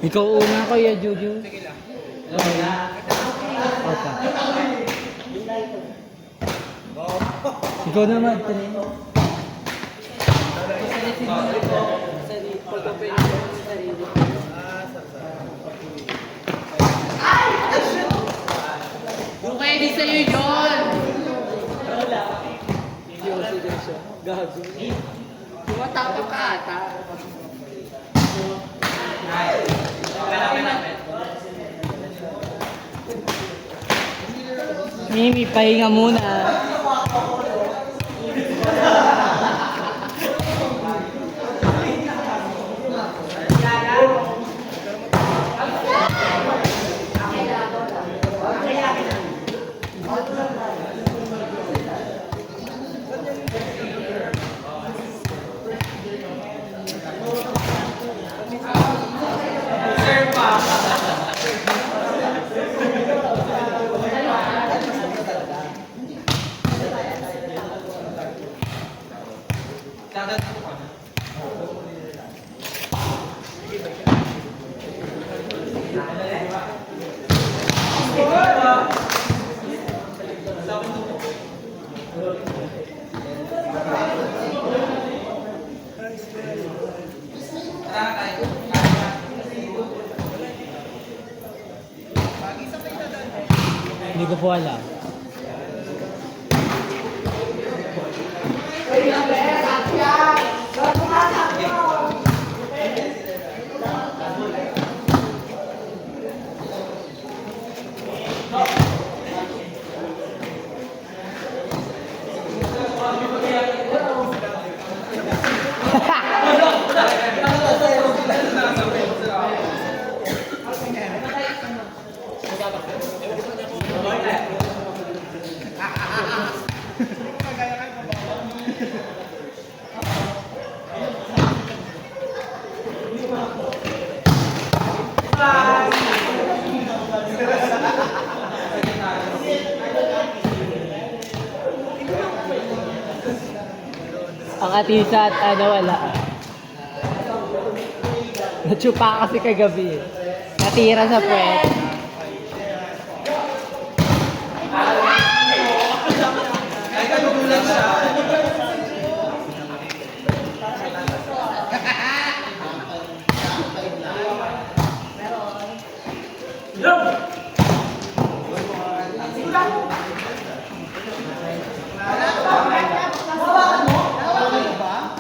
Ikaw una, Kuya Juju. Sige lang. Opa. Ikaw naman, Trin. Yung pwede sa'yo yun! Gago. Tumatapang ka ata. Mimi, pahinga muna. Hindi ko po alam. Ang atisa at ano wala. Natsupa kasi kagabi eh. Natira sa puwet. Ay, kagugulan siya.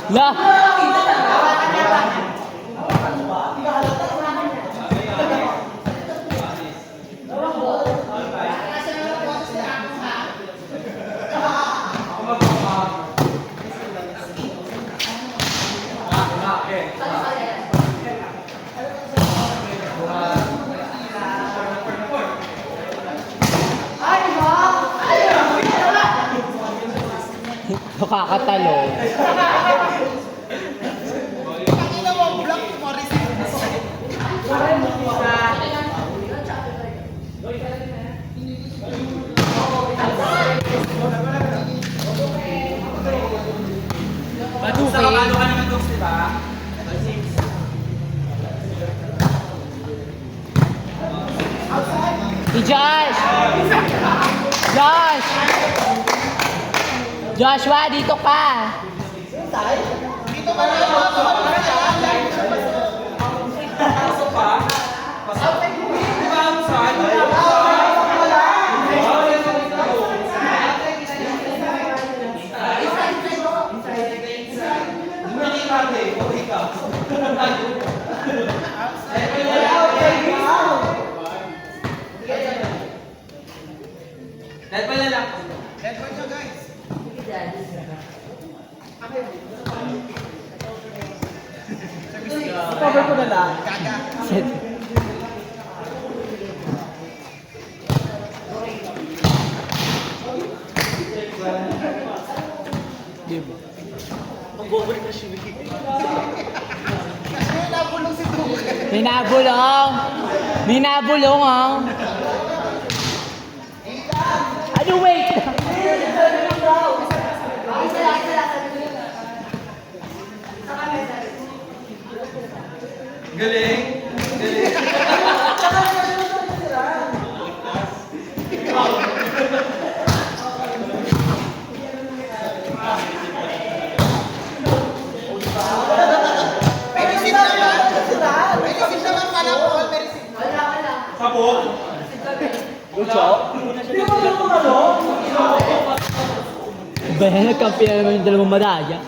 La! Nakakatalo. Sa kabalo ka naman dogs, di ba? Si Josh! Josh! Joshua, dito ka! Dito ka na ako. Pasok pa? Pasok? Di ba ang saan? Dahil pala lang. Dahil pala guys. Cover ko na lang. Gaga. Diba? Ang boboy na siya. Kasi nabulong si Duke. May nabulong! May nabulong, oh! Ano, wait! Galing. May receipt naman. May receipt naman pala, Paul. May receipt. Ba, nagkampi na naman yung dalawang madaya.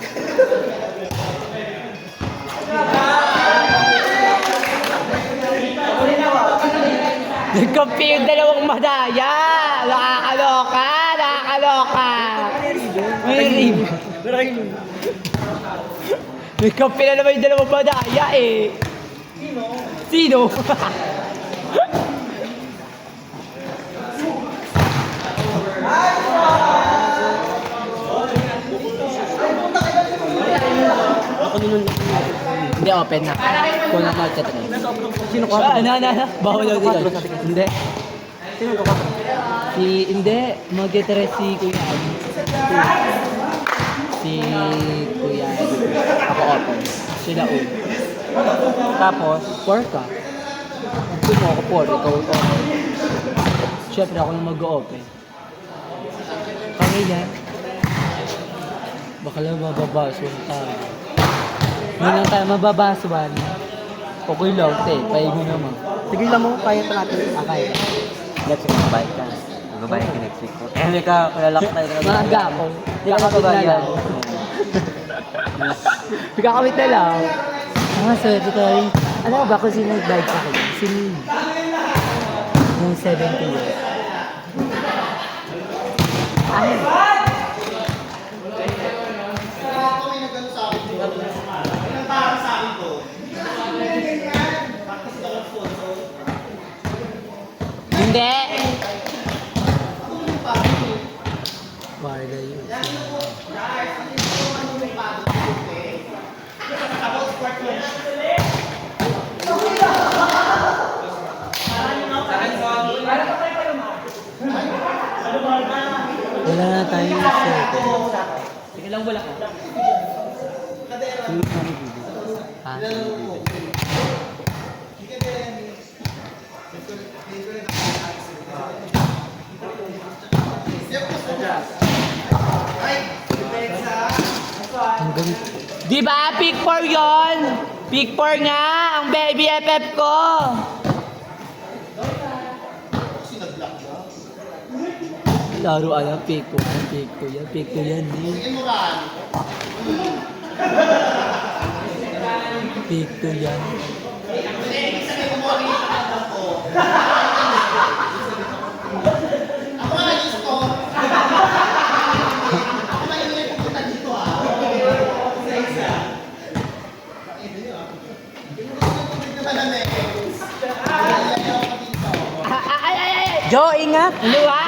Nagkampi yung dalawang madaya! Nakakaloka! Nakakaloka! May rib. Nagkampi na naman yung dalawang madaya eh! Sino? Hindi, open na. Kung na magka-try. Sino ko? Ano? Bawal daw dito. Hindi. Sino ko? Hindi. Magka-try si Kuya Abi. Si Kuya Abi. Ako open. Sila un. Tapos, 4 ka. Gusto mo ako 4, ikaw open. Siyempre ako nang mag-open. Kanina, baka lang mababaswan tayo. Ngayon lang tayo mababaswan. Okay lang, te. Pahay mo naman. Sige lang mo, kaya pa natin. Kaya. Next week, magbabayad ka. Magbabayad ka next week. Hindi ka, malalak tayo ka. Maaga ako. Hindi ka magbabayad. Pagkakamit na lang. Sorry. Alam mo ba kung sino nag-bayad sa akin? Si Nini. Yung 70 years. Ay. Hindi! Marla yun. Wala na tayong set. Sige lang, wala ka. Ha? Di ba? Pick 4 yun! Pick 4 nga! Ang baby FF ko! Laro alam, pick 4 yan. Pick 2 yan eh. Pick 2 yan. Jo, ingat! Luwa!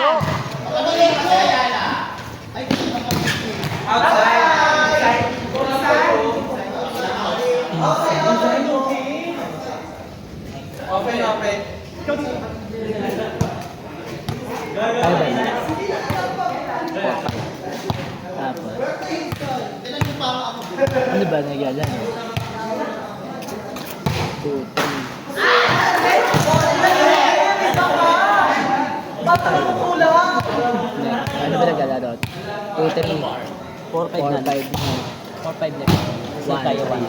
Open. Tapos. Ano ba nagyala? 2, 3. Ano ba nagyala doon? 2, 3. 4, 5 na. 4, 5 na. 1, tayo 1.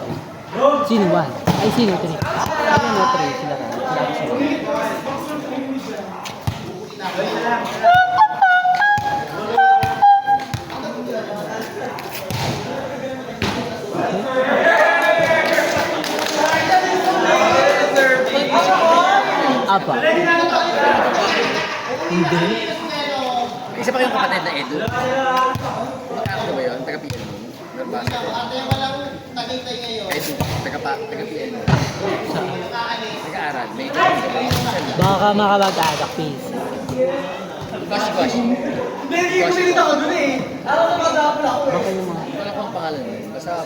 Sino 1? Ay, sino 3? Ano 3? Sila ka. Sila ka sila. Apa? Hindi. Isa pa kayong kapatid na Edo. Ano ba yun? Taga-PL mo? Narbasa. Edo. Taga-PL mo. Taga-aral. May Baka makapag-adak, please. Gosh. Ulit ako dun eh. Alam ko mag-apply ako eh. Baka yung mga... Wala pang pangalan eh. Basta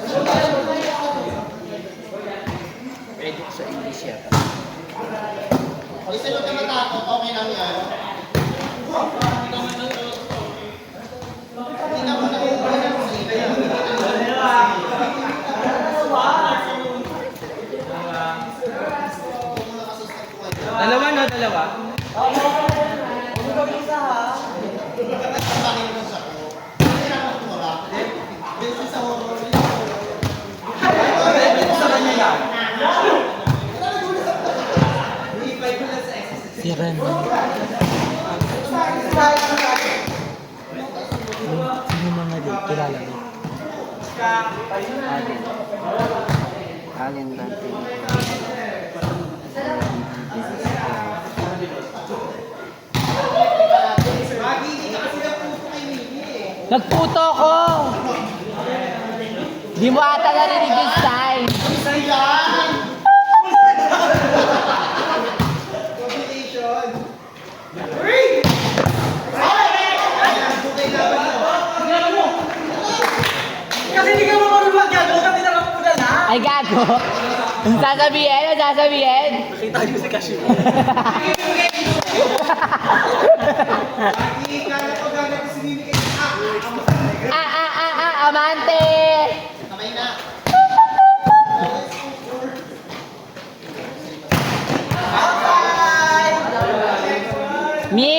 Edo sa English yata. Kung sino ka matakot, okay lang yan. dalawa? Si Ren. Sino mga di? Kilala mo? Alien Dante. Nagputo ko! Di mo ata narinig yung sign. Kasi hindi ka marunong gago, kami na lang muna na. Ay, gago! Ang sasabihin? Ang sasabihin? Nakita niyo si Kashi. Kaya ko gagawin si Mimi kay Amante! Kamay na. Mi!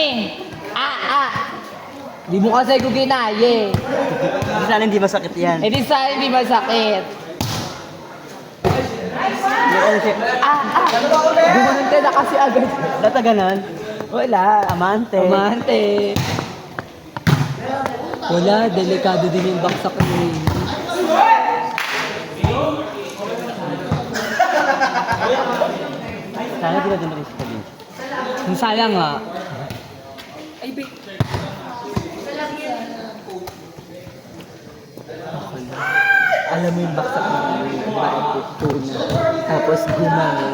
Di mo kasi ko ginaye. Hindi sana hindi masakit yan. Eh di sana hindi masakit. Gumanon ka na kasi agad. Data ganon? Wala, amante. Amante. Wala, delikado din yung baksak ni. Sana di na din rin sa tabi. Ang sayang nga. Alam mo yung baksak ni tuna. Tapos gumano,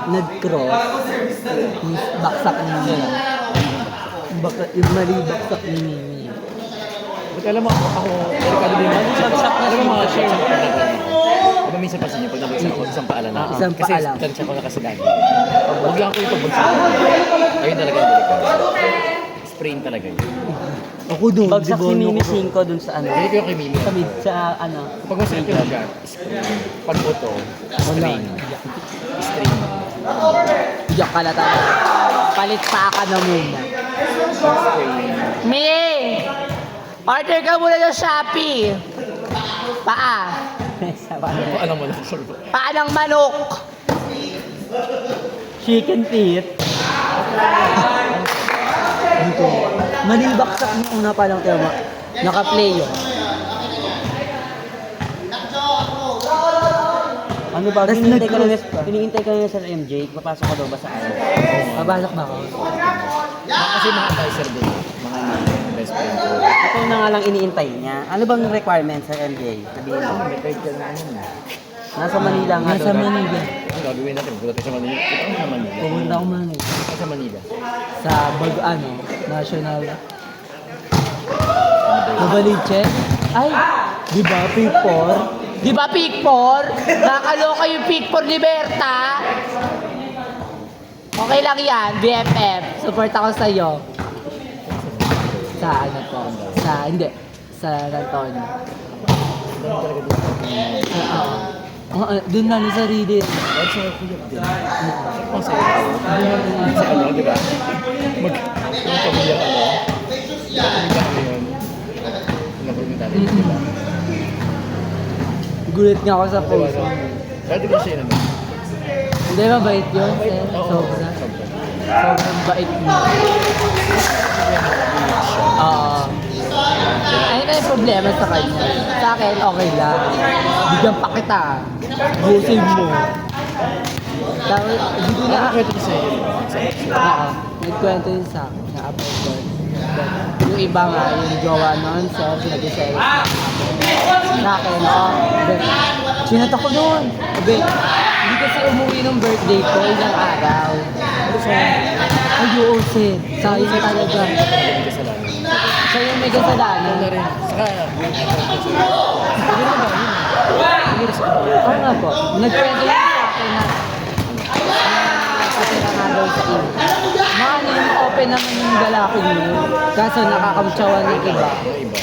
nag-cross. Yung baksak ni yung mali baksak ni Mimi. Ba't alam mo ako, delikado din yan. Bagsak na Alam mo mga siya. share ng pala. Diba minsan pansin niyo pag nabagsak ako, isang paalan na. Isang Kasi paalam. tansya ko na kasi lagi. Huwag lang ko yung pagbagsak. Ayun talaga yung delikado. Sprain talaga yun. Ako doon. Bagsak si Mimi 5 dun sa ano. Hindi ko yung kay Mimi. Sa mid, sa ano. Pag masakit yung lugar, sprain. Pag buto, strain. Strain. Iyak ka na tayo. Palit pa ka na muna. Strain. May! Order ka muna ng Shopee. Paa. Alam mo lang, sure. Paa ng manok. Chicken feet. Dito. Mali baksak ng una pa lang tayo. Naka-play yun. Ano ba? Tas Hinihintay ka na nag-cross pa. hinihintay ka na sa MJ. Papasok ka daw ba sa ano? Papasok ba ako? Kasi mga advisor din. Mga best friend ko. Ito na nga lang iniintay niya. Ano bang requirement sa MJ? Sabihin mo. Retired ka na ano. Nasa Manila nga Nasa daw. Manila. Ang gagawin natin, gulat tayo sa Manila. Ito ang sa Manila. Pumunta ako Manila. Sa Manila. Sa National Novaliches. Ay, di ba Pick 4? Di ba Pick 4? Nakakaloka yung Pick 4 ni Berta. Okay lang yan, BFF. Support ako sa'yo. Sa ano po? Hindi. Sa Antonio. Doon na sa Reddit. At sa Kuyap din. Ang sa'yo. Sa ano, di ba? Yung pamilya ano. Yung pamilya ano yun. Nabulong natin, di ba? Gulit nga ako sa post. Pwede ba siya yun? Hindi, mabait yun, sir. Sobra. Sobrang bait mo. Oo. Ayun na yung problema sa kanya. Sa akin, okay lang. Bigyan pa kita. Busin mo. Tapos, hindi ko na... Nakakita ko sa'yo. Oo. Nagkwento yun sa akin. Na-upload ko. Yung iba nga, yung jowa noon, sir, nag-sales na sa akin, sinat ako doon. Sabi, hindi kasi umuwi ng birthday ko, ilang araw. Ay, oo, sir. Sayang talaga. Siya yung may kasalanan. Saka, Oo nga po. Nagkwento yun sa akin na patira nga daw sa iyo. Mga ano yung open naman yung lalaki niyo. Kaso nakakamtsawan ng iba. iba.